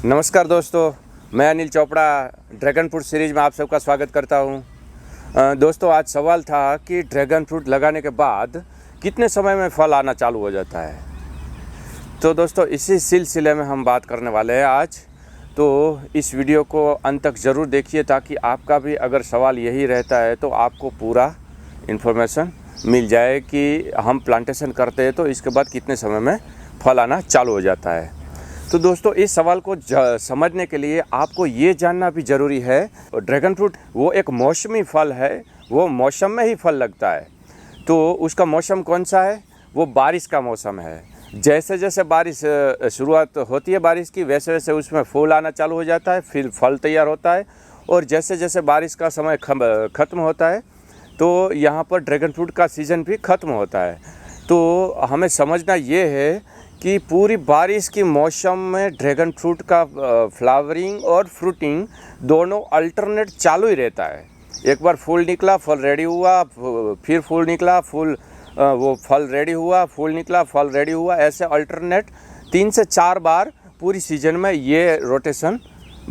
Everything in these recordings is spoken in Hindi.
नमस्कार दोस्तों, मैं Anil Chopra dragon fruit series में आप सबका स्वागत करता हूं। दोस्तों, आज सवाल था कि ड्रैगन फ्रूट लगाने के बाद कितने समय में फल आना चालू हो जाता है। तो दोस्तों, इसी सिलसिले में हम बात करने वाले हैं आज। तो इस वीडियो को अंत तक ज़रूर देखिए ताकि आपका भी अगर सवाल यही रहता है तो आपको पूरा इन्फॉर्मेशन मिल जाए कि हम प्लांटेशन करते हैं तो इसके बाद कितने समय में फल आना चालू हो जाता है। तो दोस्तों, इस सवाल को समझने के लिए आपको ये जानना भी ज़रूरी है, ड्रैगन फ्रूट वो एक मौसमी फल है, वो मौसम में ही फल लगता है। तो उसका मौसम कौन सा है? वो बारिश का मौसम है। जैसे जैसे बारिश शुरुआत होती है बारिश की, वैसे वैसे उसमें फूल आना चालू हो जाता है, फिर फल तैयार होता है। और जैसे जैसे बारिश का समय ख़त्म होता है तो यहाँ पर ड्रैगन फ्रूट का सीज़न भी ख़त्म होता है। तो हमें समझना ये है कि पूरी बारिश की मौसम में ड्रैगन फ्रूट का फ्लावरिंग और फ्रूटिंग दोनों अल्टरनेट चालू ही रहता है। एक बार फूल निकला, फल रेडी हुआ, फिर फूल निकला, वो फल रेडी हुआ, फूल निकला, फल रेडी हुआ, ऐसे अल्टरनेट 3 से 4 बार पूरी सीजन में ये रोटेशन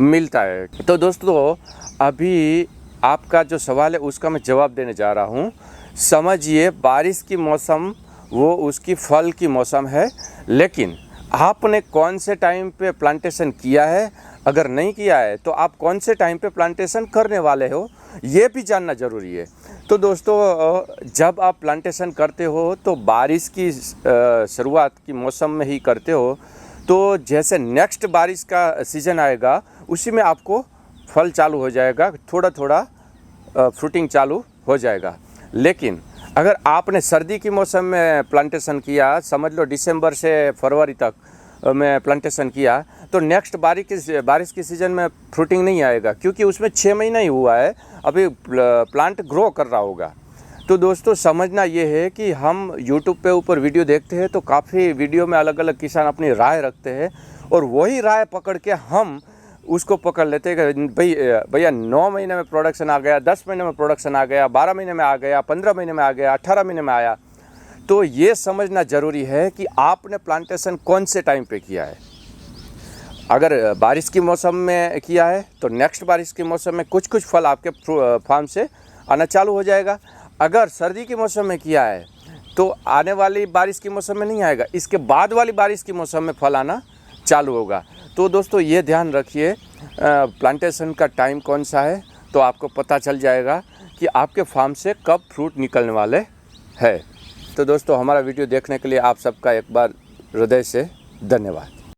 मिलता है। तो दोस्तों, अभी आपका जो सवाल है उसका मैं जवाब देने जा रहा हूँ। समझिए, बारिश की मौसम वो उसकी फल की मौसम है, लेकिन आपने कौन से टाइम पे प्लांटेशन किया है, अगर नहीं किया है तो आप कौन से टाइम पे प्लांटेशन करने वाले हो, ये भी जानना ज़रूरी है। तो दोस्तों, जब आप प्लांटेशन करते हो तो बारिश की शुरुआत की मौसम में ही करते हो। तो जैसे नेक्स्ट बारिश का सीज़न आएगा उसी में आपको फल चालू हो जाएगा, थोड़ा थोड़ा फ्रूटिंग चालू हो जाएगा। लेकिन अगर आपने सर्दी की मौसम में प्लांटेशन किया, समझ लो दिसंबर से फरवरी तक में प्लांटेशन किया, तो नेक्स्ट बारिश की सीज़न में फ्रूटिंग नहीं आएगा, क्योंकि उसमें 6 महीना ही हुआ है, अभी प्लांट ग्रो कर रहा होगा। तो दोस्तों, समझना ये है कि हम यूट्यूब पे ऊपर वीडियो देखते हैं तो काफ़ी वीडियो में अलग अलग किसान अपनी राय रखते हैं, और वही राय पकड़ के हम उसको पकड़ लेते हैं कि भैया 9 महीने में प्रोडक्शन आ गया, 10 महीने में प्रोडक्शन आ गया, 12 महीने में आ गया, 15 महीने में आ गया, 18 महीने में आया। तो ये समझना ज़रूरी है कि आपने प्लांटेशन कौन से टाइम पे किया है। अगर बारिश की मौसम में किया है तो नेक्स्ट बारिश के मौसम में कुछ कुछ फल आपके फार्म से आना चालू हो जाएगा। अगर सर्दी के मौसम में किया है तो आने वाली बारिश के मौसम में नहीं आएगा, इसके बाद वाली बारिश के मौसम में फल आना चालू होगा। तो दोस्तों, ये ध्यान रखिए, प्लांटेशन का टाइम कौन सा है तो आपको पता चल जाएगा कि आपके फार्म से कब फ्रूट निकलने वाले हैं। तो दोस्तों, हमारा वीडियो देखने के लिए आप सबका एक बार हृदय से धन्यवाद।